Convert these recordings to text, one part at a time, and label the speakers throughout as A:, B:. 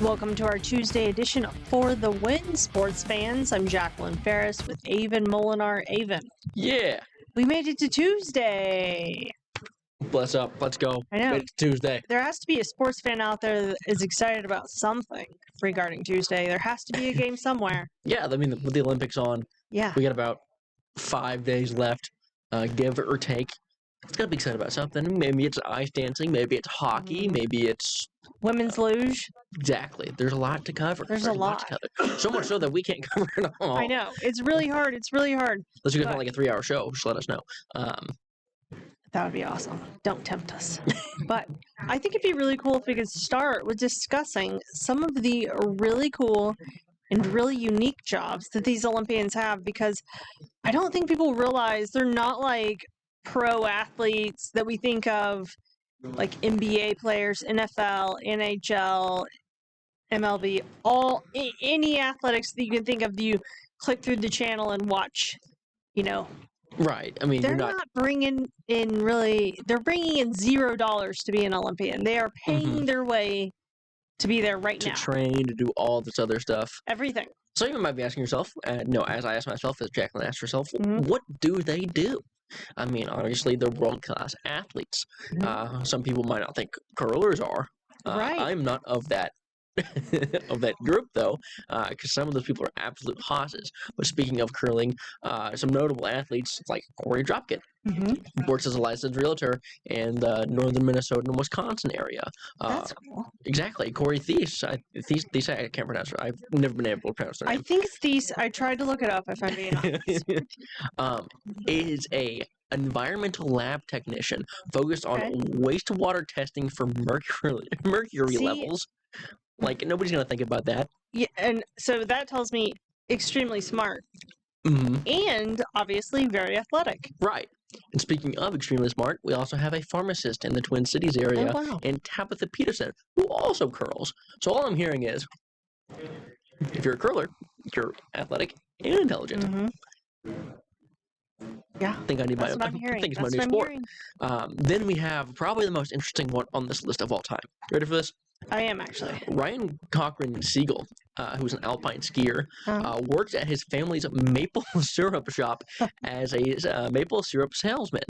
A: Welcome to our Tuesday edition of For the Win, sports fans. I'm Jacqueline Ferris with Avon Molinar. Avon,
B: Yeah.
A: we made it to Tuesday.
B: Bless up. Let's go.
A: I know.
B: It's Tuesday.
A: There has to be a sports fan out there that is excited about something regarding Tuesday. There has to be a game somewhere.
B: Yeah, I mean, with the Olympics on,
A: Yeah.
B: we got about 5 days left, give or take. It's got to be excited about something. Maybe it's ice dancing. Maybe it's hockey. Maybe it's...
A: Women's luge.
B: Exactly. There's a lot to cover.
A: There's a lot.
B: to cover. So much so that we can't cover it all.
A: I know. It's really hard. It's really hard.
B: Unless you guys want like a 3-hour show, just let us know.
A: That would be awesome. Don't tempt us. But I think it'd be really cool if we could start with discussing some of the really cool and really unique jobs that these Olympians have, because I don't think people realize they're not like pro athletes that we think of, like NBA players, NFL, NHL, MLB, any athletics that you can think of. You click through the channel and watch,
B: Right. I mean,
A: they're
B: you're
A: not bringing in they're bringing in $0 to be an Olympian. They are paying their way to be there right
B: to
A: now.
B: train, to do all this other stuff.
A: Everything.
B: So you might be asking yourself, as I asked myself, as Jacqueline asked herself,
A: Mhm.
B: what do they do? I mean, obviously, they're world-class athletes. Some people might not think curlers are.
A: Right.
B: I'm not of that of that group, though, because some of those people are absolute hosses. But speaking of curling, some notable athletes like Corey Dropkin works as a licensed realtor in the northern Minnesota and Wisconsin area.
A: That's cool.
B: Exactly. Corey Thies. Thies, I can't pronounce it. I've never been able to pronounce their
A: I
B: name.
A: think it's these. I tried to look it up, if I'm being honest.
B: Is a environmental lab technician focused on wastewater testing for mercury
A: See?
B: levels. Like, nobody's going to think about that.
A: Yeah, and so that tells me extremely smart and obviously very athletic.
B: Right. And speaking of extremely smart, we also have a pharmacist in the Twin Cities area,
A: Oh, wow.
B: and Tabitha Peterson, who also curls. So all I'm hearing is, if you're a curler, you're athletic and intelligent.
A: Yeah.
B: I think I need
A: That's what
B: I
A: I'm hearing.
B: think it's my
A: That's
B: new
A: what I'm
B: sport.
A: hearing.
B: Then we have probably the most interesting one on this list of all time. You ready for this?
A: I am actually.
B: Ryan Cochran Siegel, who's an alpine skier, works at his family's maple syrup shop as a maple syrup salesman.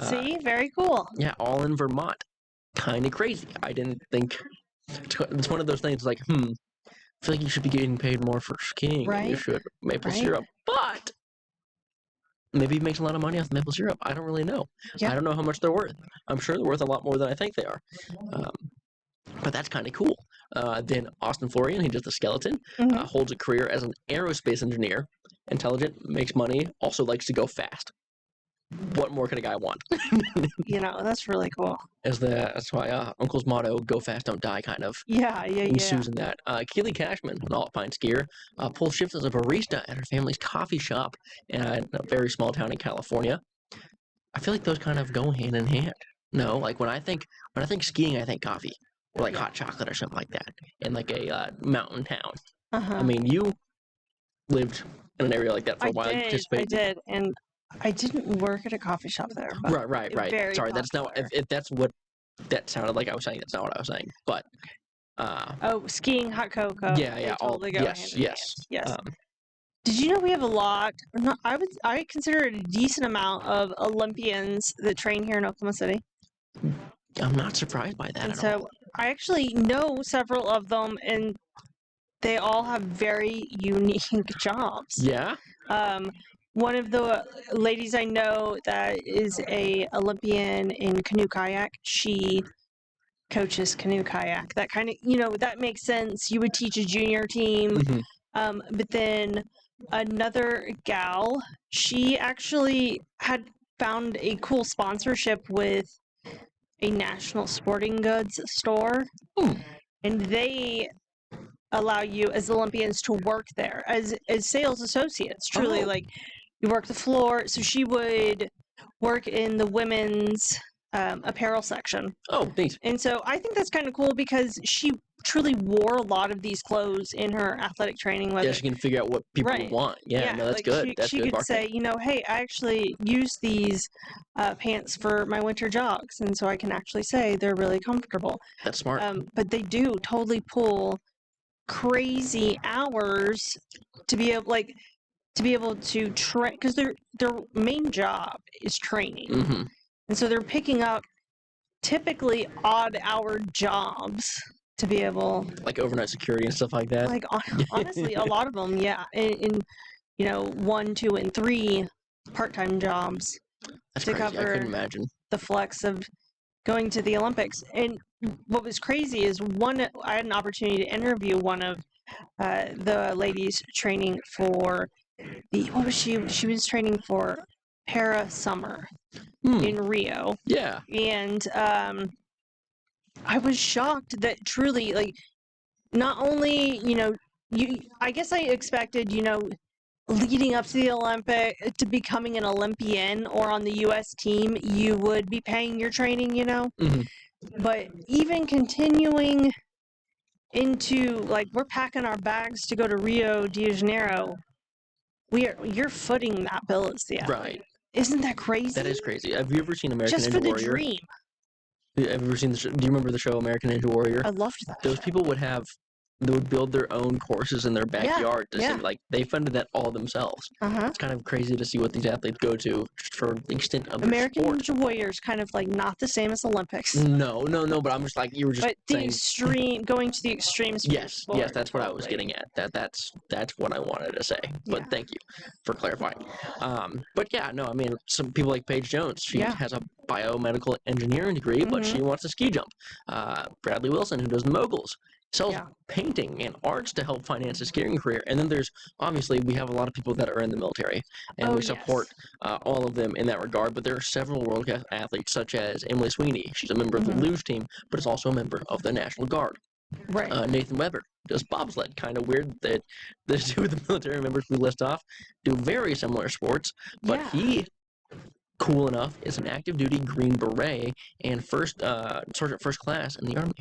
A: See, very cool.
B: Yeah, all in Vermont. Kind of crazy. I didn't think... It's one of those things like, I feel like you should be getting paid more for skiing than you should maple syrup. But maybe he makes a lot of money off maple syrup. I don't really know.
A: Yeah.
B: I don't know how much they're worth. I'm sure they're worth a lot more than I think they are. But that's kind of cool. Then Austin Florian, he does the skeleton, holds a career as an aerospace engineer, intelligent, makes money, also likes to go fast. What more could a guy want?
A: That's really cool.
B: That's why Uncle's motto, go fast, don't die, kind of.
A: Yeah.
B: ensues in that. Keely Cashman, an alpine skier, pulls shifts as a barista at her family's coffee shop in a very small town in California. I feel like those kind of go hand in hand. No, like when I think skiing, I think coffee or like hot chocolate or something like that in like a mountain town. I mean, you lived in an area like that for a while.
A: I did, and I didn't work at a coffee shop there. But
B: Right.
A: very
B: Sorry, that's not. If that's what that sounded like I was saying, that's not what I was saying. But
A: skiing, hot cocoa.
B: yeah,
A: they totally go hand in hand. Yes. Did you know we have a lot? No, I consider it a decent amount of Olympians that train here in Oklahoma City.
B: I'm not surprised by that
A: And
B: at
A: so
B: all.
A: I actually know several of them, and they all have very unique jobs.
B: Yeah.
A: One of the ladies I know that is a Olympian in canoe kayak, she coaches canoe kayak. That kind of, that makes sense. You would teach a junior team. But then another gal, she actually had found a cool sponsorship with a national sporting goods store. And they allow you as Olympians to work there as sales associates. Truly, like you work the floor. So she would work in the women's apparel section.
B: Oh, neat.
A: And so I think that's kind of cool because she truly wore a lot of these clothes in her athletic training.
B: Yeah, she can figure out what people want. Yeah, no, that's good. That's
A: she
B: good
A: could say,
B: marketing.
A: hey, I actually use these pants for my winter jogs, and so I can actually say they're really comfortable.
B: That's smart.
A: But they do totally pull crazy hours to be able to train, because their main job is training,
B: Hmm.
A: and so they're picking up typically odd hour jobs to be able,
B: Like overnight security and stuff like that.
A: like honestly, a lot of them, yeah, in 1, 2, and 3 part-time jobs
B: That's
A: to
B: crazy. I
A: cover
B: couldn't imagine.
A: the flex of going to the Olympics. And what was crazy is I had an opportunity to interview one of the ladies training for what was she? She was training for Para Summer in Rio,
B: Yeah.
A: and I was shocked that truly, like, not only I guess I expected leading up to the Olympic to becoming an Olympian or on the U.S. team, you would be paying your training,
B: Hmm.
A: but even continuing into, like, we're packing our bags to go to Rio de Janeiro. You're footing that bill as the athlete.
B: Right.
A: Isn't that crazy?
B: That is crazy. Have you ever seen American
A: Just
B: Ninja
A: for the
B: Warrior?
A: dream.
B: Have you ever seen do you remember the show American Ninja Warrior?
A: I loved that.
B: Those
A: show.
B: people they would build their own courses in their backyard to
A: yeah.
B: sim- like they funded that all themselves.
A: Uh-huh.
B: It's kind of crazy to see what these athletes go to for the extent of
A: American
B: their sport.
A: Ninja Warrior is kind of like not the same as Olympics.
B: No, but I'm just like you were just
A: But the
B: saying.
A: extreme, going to the extremes.
B: Yes, that's what I was getting at. That's what I wanted to say. But
A: Yeah.
B: thank you for clarifying. But yeah, no, I mean, some people like Paige Jones. She has a biomedical engineering degree, but she wants to ski jump. Bradley Wilson, who does the moguls, sells painting and arts to help finance his skiing career. And then there's obviously we have a lot of people that are in the military, and we support all of them in that regard. But there are several world class athletes, such as Emily Sweeney. She's a member of the luge team, but is also a member of the National Guard.
A: Right.
B: Nathan Weber does bobsled. Kind of weird that the two of the military members we list off do very similar sports, but he, cool enough, is an active duty Green Beret and sergeant first class in the Army.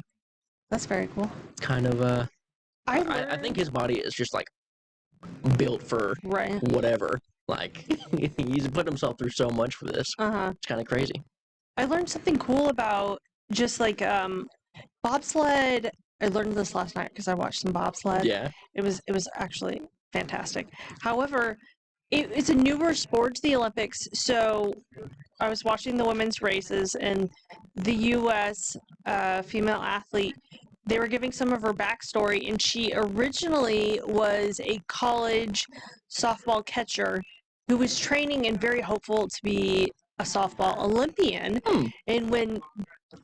A: That's very cool.
B: Kind of I think his body is just like built for whatever. Like he's put himself through so much for this. It's kind of crazy.
A: I learned something cool about just like bobsled. I learned this last night because I watched some bobsled.
B: Yeah.
A: It was actually fantastic. However, it's a newer sport to the Olympics, so I was watching the women's races, and the U.S. Female athlete, they were giving some of her backstory, and she originally was a college softball catcher who was training and very hopeful to be a softball Olympian. And when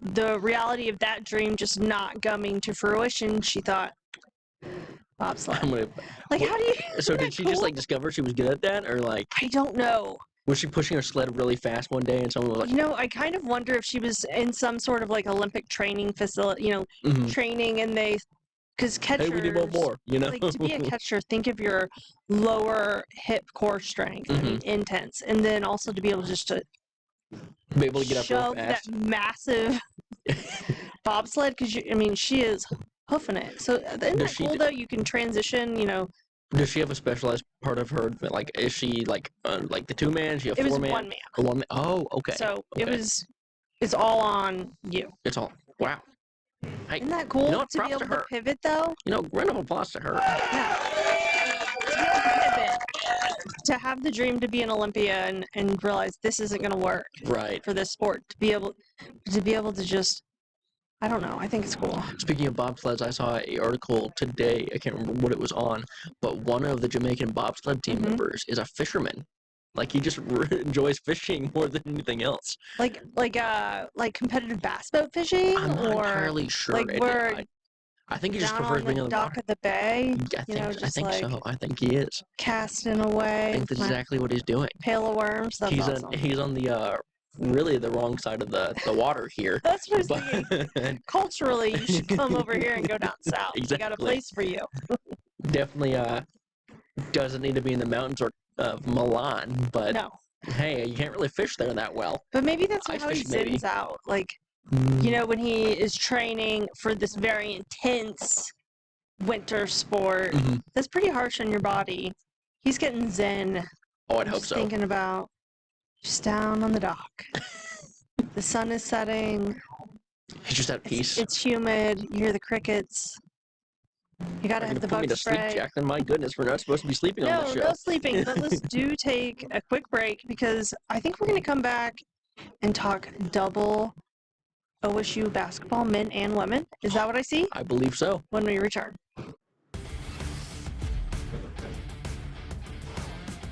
A: the reality of that dream just not coming to fruition, she thought, bobsled. How do you...
B: So did she just like discover she was good at that, or like...
A: I don't know.
B: Was she pushing her sled really fast one day and someone was like...
A: I kind of wonder if she was in some sort of like Olympic training facility, training, and they... Because catchers...
B: Hey, we need one more,
A: Like, to be a catcher, think of your lower hip core strength. I mean, intense. And then also to be able just to...
B: Be able to get up real fast.
A: That massive bobsled, because, she is hoofing it. So, isn't that cool, though? You can transition,
B: Does she have a specialized part of her? Like, is she like the 2-man? Is she a 4-man?
A: It was 1 man.
B: A 1 man. Oh, okay.
A: So it's all on you.
B: It's all wow. Hey,
A: isn't that cool to be able
B: to
A: to pivot though?
B: Round of applause to her.
A: Yeah. To be able to pivot, to have the dream to be an Olympian and realize this isn't going to work.
B: Right.
A: For this sport, to be able to just. I don't know. I think it's cool.
B: Speaking of bobsleds, I saw an article today. I can't remember what it was on, but one of the Jamaican bobsled team members is a fisherman. Like he just enjoys fishing more than anything else.
A: Like competitive bass boat fishing.
B: I'm not entirely sure.
A: Like where
B: I think he just prefers being on the
A: dock of the bay.
B: I think so. I think he is
A: casting away.
B: I think that's exactly what he's doing.
A: Pail of worms. That's awesome.
B: He's on the really the wrong side of the water here.
A: That's what I was thinking. Culturally, you should come over here and go down south.
B: Exactly.
A: We got a place for you.
B: Definitely doesn't need to be in the mountains or of Milan, but
A: no.
B: Hey, you can't really fish there that well.
A: But maybe that's how he sends out. Like, when he is training for this very intense winter sport, that's pretty harsh on your body. He's getting zen.
B: Oh, I'd hope so.
A: Thinking about just down on the dock. The sun is setting.
B: He's just at peace.
A: It's humid. You hear the crickets. You gotta
B: You're
A: have the
B: gonna put me
A: bug
B: to sleep,
A: spray.
B: Jacqueline. My goodness, we're not supposed to be sleeping on
A: No,
B: this show.
A: no sleeping. But let's do take a quick break because I think we're gonna come back and talk double OSU basketball, men and women. Is that what I see?
B: I believe so.
A: When we return.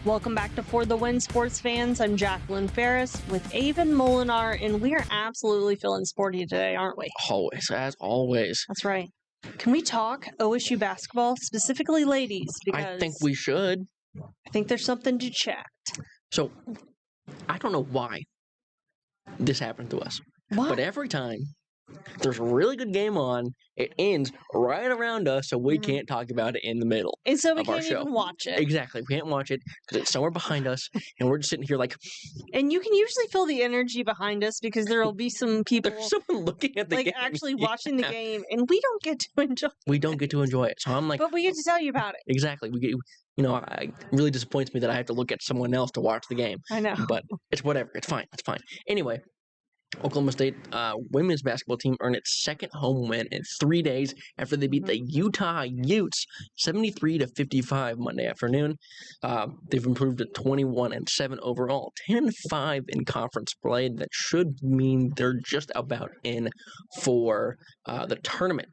A: Welcome back to For the Win Sports Fans. I'm Jacqueline Ferris with Avon Molinar, and we are absolutely feeling sporty today, aren't we?
B: Always, as always.
A: That's right. Can we talk OSU basketball, specifically ladies? Because
B: I think we should.
A: I think there's something to chat.
B: So, I don't know why this happened to us,
A: What?
B: but every time there's a really good game on, it ends right around us, so we can't talk about it in the middle.
A: And so we
B: of our
A: can't
B: show.
A: even watch it.
B: Exactly. We can't watch it because it's somewhere behind us, and we're just sitting here like,
A: And you can usually feel the energy behind us because there will be some people
B: there's someone looking at the
A: like
B: game.
A: actually
B: Yeah.
A: watching the game, and we don't get to enjoy.
B: We don't get to enjoy it. So I'm like,
A: But we get to tell you about it.
B: exactly. We get, it really disappoints me that I have to look at someone else to watch the game.
A: I know.
B: But it's whatever. It's fine. It's fine. Anyway, Oklahoma State women's basketball team earned its second home win in 3 days after they beat the Utah Utes 73-55 Monday afternoon. They've improved to 21-7 overall, 10-5 in conference play. That should mean they're just about in for the tournament.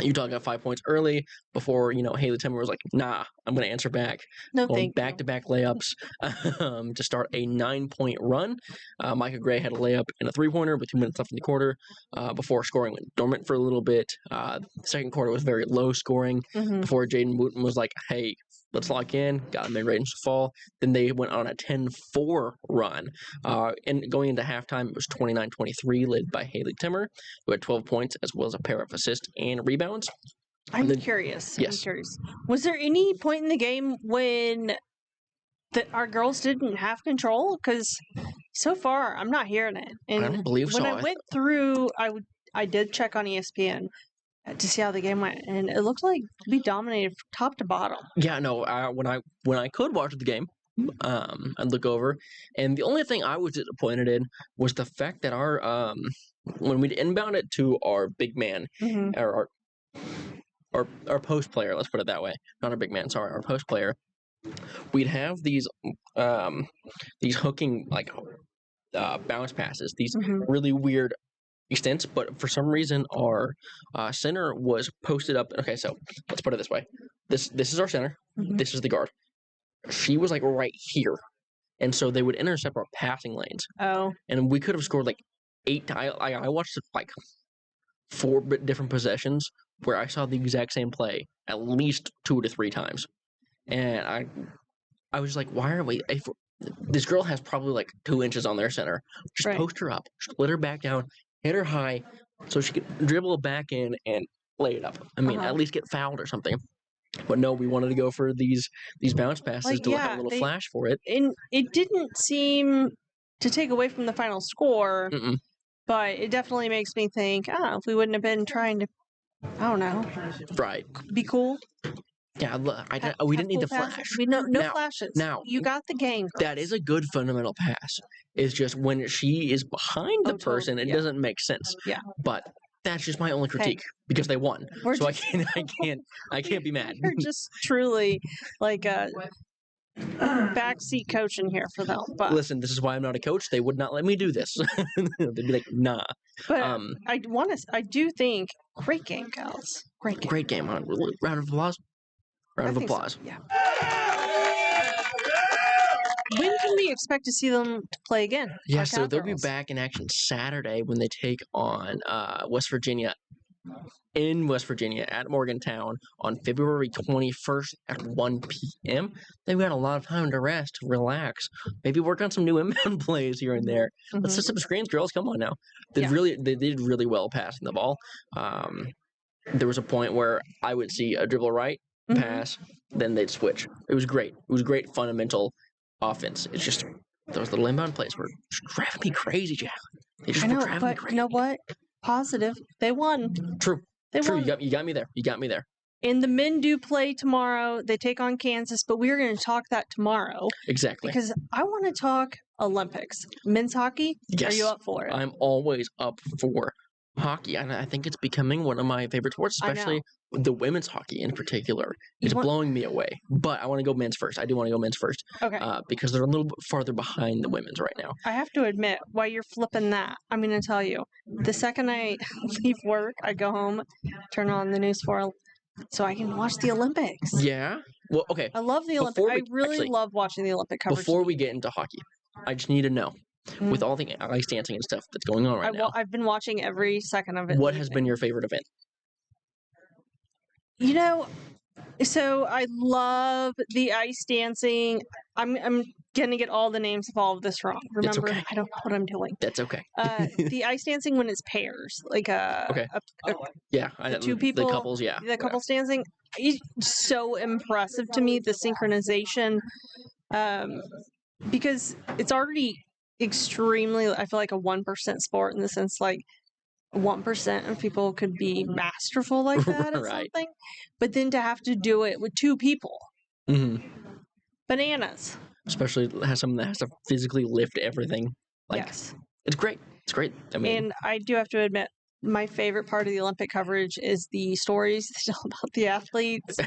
B: Utah got 5 points early before, Haley Timmer was like, nah, I'm going to answer back.
A: No,
B: Going
A: thank you.
B: back-to-back layups to start a 9-point run. Micah Gray had a layup and a three-pointer with 2 minutes left in the quarter before scoring went dormant for a little bit. The second quarter was very low scoring before Jaden Wooten was like, hey, let's lock in. Got a mid-range to fall. Then they went on a 10-4 run. And going into halftime, it was 29-23, led by Haley Timmer, who had 12 points as well as a pair of assists and rebounds.
A: I'm
B: then-
A: curious.
B: Yes.
A: I'm curious. Was there any point in the game when our girls didn't have control? Because so far, I'm not hearing it. And
B: I don't believe
A: when
B: so.
A: I went through, I did check on ESPN to see how the game went, and it looked like we dominated top to bottom.
B: Yeah, no. When I could watch the game, I'd look over, and the only thing I was disappointed in was the fact that our when we'd inbound it to our big man or our post player, let's put it that way, not our big man, sorry, our post player, we'd have these hooking like bounce passes, these really weird extents, but for some reason our center was posted up. Okay, so let's put it this way: this is our center, this is the guard. She was like right here, and so they would intercept our passing lanes,
A: Oh,
B: and we could have scored like 8 times. I watched like 4 different possessions where I saw the exact same play at least 2 to 3 times, and I was like, why are we? This girl has probably like 2 inches on their center. Just
A: Right.
B: post her up, split her back down, hit her high, so she could dribble back in and lay it up. I mean, at least get fouled or something. But no, we wanted to go for these bounce passes
A: Like,
B: to have
A: yeah,
B: a little
A: they-
B: flash for it.
A: and it didn't seem to take away from the final score,
B: Mm-mm.
A: but it definitely makes me think, if we wouldn't have been trying to, I don't know,
B: Right.
A: be cool.
B: Yeah, we
A: have
B: didn't need
A: cool
B: the
A: passes.
B: flash.
A: No
B: Now-
A: flashes.
B: now,
A: You got the game.
B: That is a good fundamental pass. It's just when she is behind the
A: Oh, totally,
B: person, it
A: yeah.
B: doesn't make sense.
A: Yeah.
B: But that's just my only critique because they won.
A: We're
B: So
A: just-
B: I can't be mad.
A: You're just truly like a backseat coach in here for them. But
B: Listen, this is why I'm not a coach. They would not let me do this. They'd be like, nah.
A: but
B: Um,
A: I do think great game, gals. Great game.
B: great game. Round of applause. Round
A: I
B: of
A: think so,
B: applause.
A: yeah. When can we expect to see them play again?
B: Yeah,
A: our
B: so they'll be
A: Cowgirls?
B: back in action Saturday when they take on West Virginia in West Virginia at Morgantown on February 21st at 1 p.m. They've got a lot of time to rest, relax, maybe work on some new inbound plays here and there. Let's set some screens, girls. Come on now. They did really well passing the ball. There was a point where I would see a dribble right,
A: Mhm.
B: pass, then they'd switch. It was great. It was great fundamental offense. It's just those little inbound plays were just driving me crazy, Jack. They just
A: I
B: were
A: know,
B: driving me
A: but
B: crazy.
A: you know what? Positive. They won.
B: True.
A: They
B: True.
A: won.
B: You got me there. You got me there.
A: And the men do play tomorrow. They take on Kansas, but we're going to talk that tomorrow
B: Exactly.
A: because I want to talk Olympics. Men's hockey?
B: Yes.
A: Are you up for it?
B: I'm always up for Hockey, I think it's becoming one of my favorite sports,
A: I know.
B: especially the women's hockey in particular.
A: You
B: It's
A: want-
B: blowing me away. But I want to go men's first. I do want to go men's first
A: Okay.
B: because they're a little bit farther behind the women's right now.
A: I have to admit, while you're flipping that, I'm going to tell you, the second I leave work, I go home, turn on the news for so I can watch the Olympics.
B: Yeah. Well, okay.
A: I love the Olympics.
B: Before we-
A: I really
B: actually,
A: love watching the Olympic coverage.
B: Before we get into hockey, I just need to know,
A: Mm.
B: with all the ice dancing and stuff that's going on right now,
A: I've been watching every second of it.
B: what has been your favorite event?
A: You know, so I love the ice dancing. I'm gonna get all the names of all of this wrong. Remember,
B: okay.
A: I don't know what I'm doing.
B: That's okay.
A: The ice dancing when it's pairs, like
B: Okay. Yeah, I know,
A: two people,
B: the couples. Yeah,
A: the couples dancing. It's so impressive to me, the synchronization, because it's already extremely. I feel like a 1% sport in the sense like 1% of people could be masterful like that at
B: Right.
A: something, but then to have to do it with two people,
B: hmm
A: bananas.
B: Especially has someone that has to physically lift everything. Like
A: Yes,
B: it's great. It's great. I mean,
A: and I do have to admit, my favorite part of the Olympic coverage is the stories still about the athletes.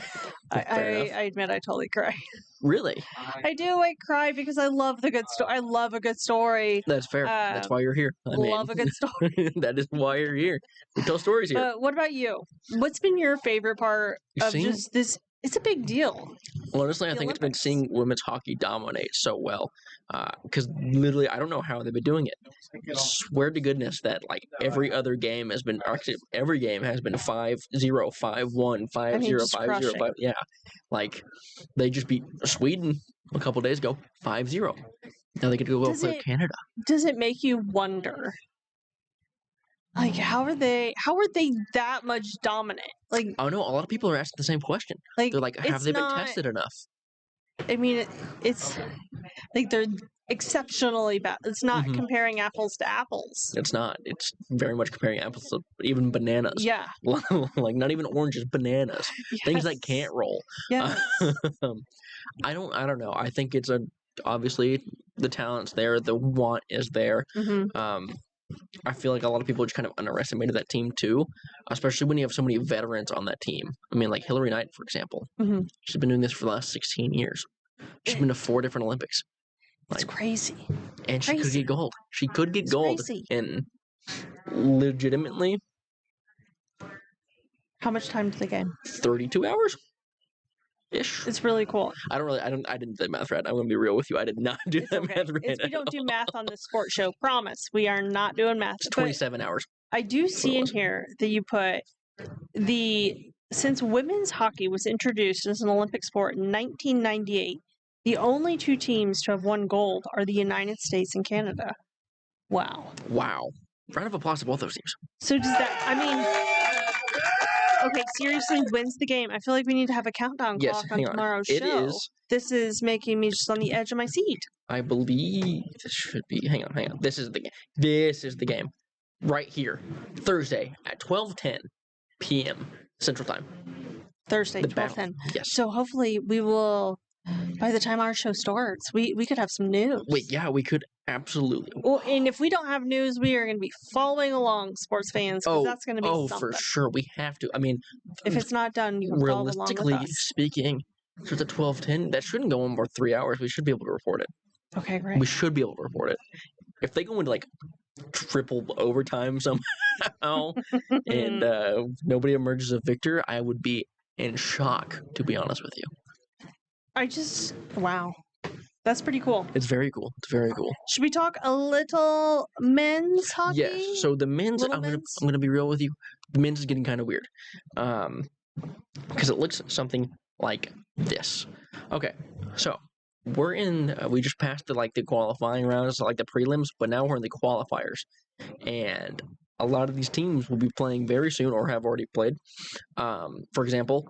A: I
B: fair enough.
A: admit I totally cry.
B: Really,
A: I do. I cry because I love the good story. I love a good story.
B: that's fair. That's why you're here. I mean,
A: Love a good story.
B: that is why you're here. We tell stories here.
A: But what about you? What's been your favorite part of
B: Seeing-
A: just this? It's a big deal.
B: Honestly, I
A: the
B: think it's been
A: Olympics.
B: seeing women's hockey dominate so well. Because literally, I don't know how they've been doing it. Swear to goodness that like every other game has been, actually every game has been 5-0, 5-1, 5-0,
A: just
B: 5-0,
A: crushing.
B: 5. Yeah, like they just beat Sweden a couple days ago, 5-0. Now they get to go
A: Does
B: play
A: it-
B: Canada.
A: Does it make you wonder? Like, how are they that much dominant? Like,
B: I know a lot of people are asking the same question.
A: like
B: They're like, have
A: it's
B: they been
A: not-
B: tested enough?
A: I mean, it's like they're exceptionally bad. It's not
B: Mhm.
A: comparing apples to apples.
B: It's not. It's very much comparing apples to even bananas.
A: Yeah.
B: Like not even oranges, bananas. Things that
A: Yes.
B: can't roll.
A: Yes.
B: I don't know. I think it's obviously the talent's there, the want is there.
A: hmm
B: I feel like a lot of people just kind of underestimated that team too, especially when you have so many veterans on that team. I mean, like Hillary Knight, for example.
A: Mhm.
B: She's been doing this for the last 16 years. She's been to 4 different Olympics,
A: It's crazy.
B: and she could
A: Crazy.
B: get gold. She could get
A: It's
B: gold,
A: crazy.
B: and legitimately
A: How much time to the game?
B: 32 hours ish.
A: It's really cool.
B: I didn't do the math right. I'm gonna be real with you. I did not do
A: It's
B: that
A: okay.
B: math right.
A: We don't do math on this sports show. Promise. We are not doing math.
B: It's
A: But
B: 27 hours.
A: I do see in
B: was.
A: here that you put since women's hockey was introduced as an Olympic sport in 1998, the only two teams to have won gold are the United States and Canada. Wow.
B: Wow. Round of applause to both those teams.
A: So does that, I mean, okay, seriously, wins the game. I feel like we need to have a countdown
B: Yes,
A: clock on
B: hang on.
A: tomorrow's
B: It
A: show.
B: is.
A: This is making me just on the edge of my seat.
B: I believe this should be. Hang on. This is the game. This is the game. Right here. Thursday at 12:10 p.m. Central Time.
A: Thursday,
B: The battle.
A: 12:10.
B: Yes.
A: So hopefully we will, by the time our show starts, we could have some news.
B: Wait, yeah, we could absolutely.
A: Well, and if we don't have news, we are going to be following along, sports fans, because that's going to be something.
B: for sure. We have to. I mean,
A: If it's not done, you can follow along
B: realistically
A: with us.
B: speaking, so it's at 12:10. That shouldn't go on more 3 hours. We should be able to report it.
A: Okay, great.
B: We should be able to report it. If they go into like triple overtime somehow and nobody emerges a victor, I would be in shock, to be honest with you.
A: Wow. That's pretty cool.
B: It's very cool. It's very cool.
A: Should we talk a little men's hockey?
B: Yes. So the men's,
A: Little
B: I'm
A: men's?
B: gonna be real with you. The men's is getting kind of weird, because it looks something like this. Okay, so we're in. We just passed the qualifying rounds, like the prelims, but now we're in the qualifiers, and a lot of these teams will be playing very soon or have already played. For example,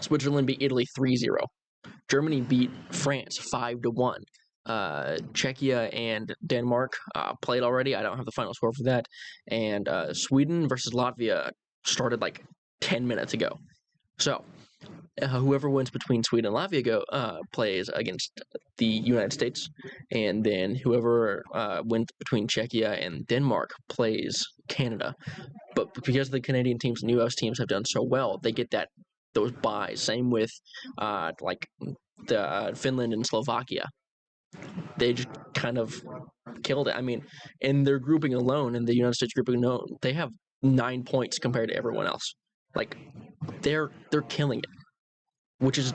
B: Switzerland beat Italy 3-0. Germany beat France 5-1. Czechia and Denmark played already. I don't have the final score for that. And Sweden versus Latvia started like 10 minutes ago. So Whoever wins between Sweden and Latvia plays against the United States, and then whoever wins between Czechia and Denmark plays Canada. But because the Canadian teams and U.S. teams have done so well, they get those buys. Same with like the Finland and Slovakia. They just kind of killed it. I mean, in their grouping alone, in the United States grouping alone, they have 9 points compared to everyone else. Like they're killing it, which is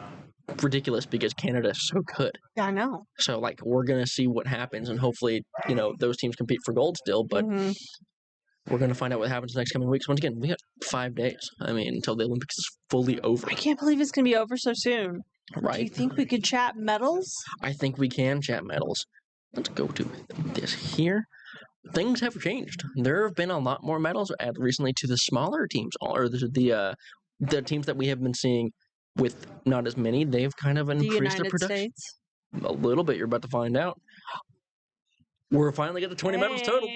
B: ridiculous because Canada is so good.
A: Yeah, I know.
B: So like we're gonna see what happens, and hopefully those teams compete for gold still. But we're gonna find out what happens next coming weeks. Once again, we got 5 days. I mean, until the Olympics is fully over.
A: I can't believe it's gonna be over so soon.
B: Right?
A: Do you think we could chat medals?
B: I think we can chat medals. Let's go to this here. Things have changed. There have been a lot more medals added recently to the smaller teams, or the teams that we have been seeing with not as many. They've kind of increased their production a little bit. You're about to find out. We're finally at the 20 medals total.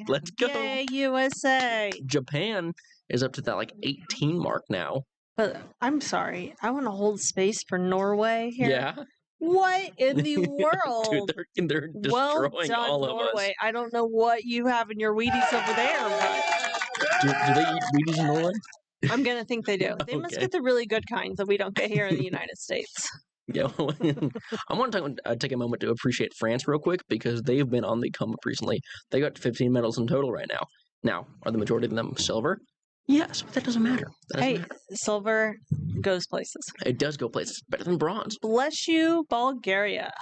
B: Let's go.
A: Yay, USA.
B: Japan is up to that like 18 mark now.
A: But I'm sorry, I want to hold space for Norway here.
B: Yeah.
A: What in the world?
B: Dude, they're destroying
A: well done,
B: all of
A: Norway.
B: us.
A: I don't know what you have in your Wheaties over there, but
B: Do they eat Wheaties in Norway?
A: I'm gonna think they do. They must
B: Okay.
A: get the really good kinds that we don't get here in the United States.
B: Yeah, I want to take a moment to appreciate France real quick because they've been on the come up recently. They got 15 medals in total right now. Now, are the majority of them silver? Yes, but that doesn't matter.
A: Hey, silver goes places.
B: It does go places. Better than bronze.
A: Bless you, Bulgaria.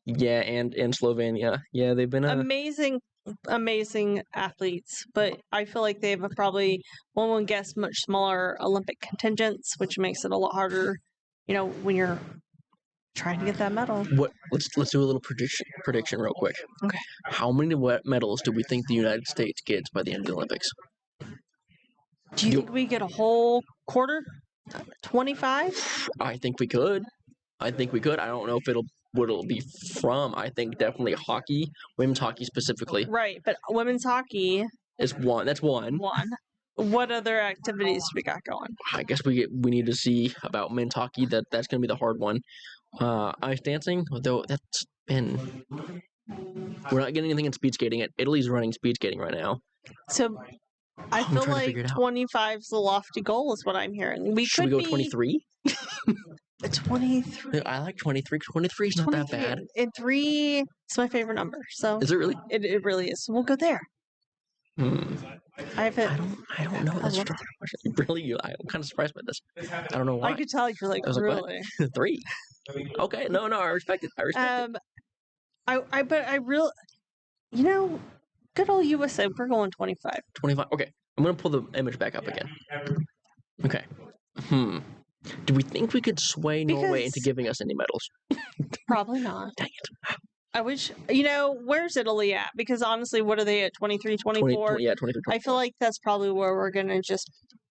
B: Yeah, and Slovenia. Yeah, they've been
A: Amazing athletes, but I feel like they have probably, one would guess, much smaller Olympic contingents, which makes it a lot harder, when you're trying to get that medal.
B: Let's do a little prediction real quick.
A: Okay.
B: How many medals do we think the United States gets by the end of the Olympics?
A: Do you think we get a whole quarter? 25?
B: I think we could. I don't know if what it'll be from. I think definitely hockey, women's hockey specifically.
A: Right, but women's hockey
B: is one. That's one.
A: What other activities do we got going?
B: I guess we need to see about men's hockey. That's going to be the hard one. Ice dancing, though, that's been. We're not getting anything in speed skating. Italy's running speed skating right now.
A: So I feel like 25 is the lofty goal, is what I'm hearing.
B: Should we go 23?
A: 23.
B: I like 23. 23 is not that bad.
A: And 3 is my favorite number. So
B: is it really?
A: It really is. So we'll go there. I
B: don't know. That's really. I'm kind of surprised by this. I don't know why.
A: I could tell you're like, really?
B: 3. Okay. No. I respect it.
A: But I really, good old USA. We're going 25.
B: 25. Okay. I'm gonna pull the image back up again. Okay. Do we think we could sway Norway into giving us any medals?
A: Probably not.
B: Dang it.
A: I wish, where's Italy at? Because honestly, what are they at? 23, 24?
B: Yeah, 23, 24.
A: I feel like that's probably where we're going to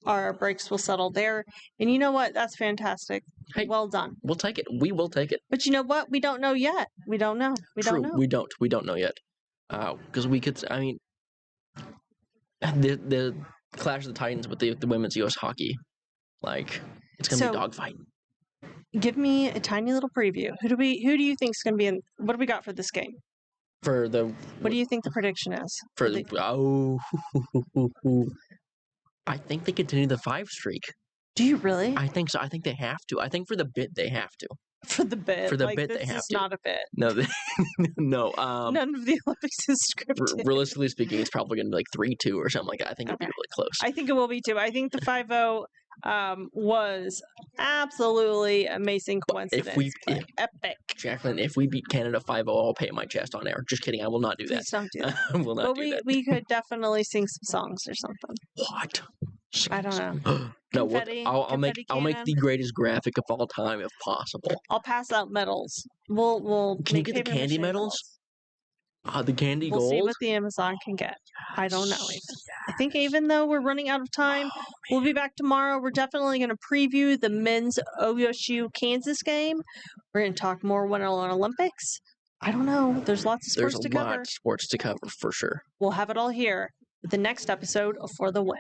A: our breaks will settle there. And you know what? That's fantastic.
B: Hey,
A: well done.
B: We'll take it. We will take it.
A: But you know what? We don't know yet. We don't know. We don't know.
B: We don't know yet. Because we could, I mean, the Clash of the Titans with the women's U.S. hockey, like, it's going to be a dogfight.
A: Give me a tiny little preview. Who do you think is going to be in? What do we got for this game?
B: What
A: do you think the prediction is?
B: I think they continue the 5 streak.
A: Do you really?
B: I think so. I think they have to. I think for the bit they have to.
A: For the bit.
B: They have to. This
A: is not a bit.
B: No, no.
A: None of the Olympics is scripted.
B: Realistically speaking, it's probably going to be like 3-2 or something like that. I think it'll be really close.
A: I think it will be too. I think the 5-0 was absolutely amazing coincidence. Epic.
B: Jacqueline, if we beat Canada 5-0, I'll pay my chest on air. Just kidding. I will not do that.
A: Please don't do that.
B: I will not
A: do that. We could definitely sing some songs or something.
B: What?
A: I don't know.
B: No, I'll make the greatest graphic of all time if possible.
A: I'll pass out medals. We'll
B: Can you get the candy medals? The candy gold?
A: We'll see what the Amazon can get. I don't know. I think even though we're running out of time, we'll be back tomorrow. We're definitely going to preview the men's OSU Kansas game. We're going to talk more Winter Olympics. I don't know. There's lots of sports to cover.
B: There's a lot of sports to cover for sure.
A: We'll have it all here with the next episode of For the Win.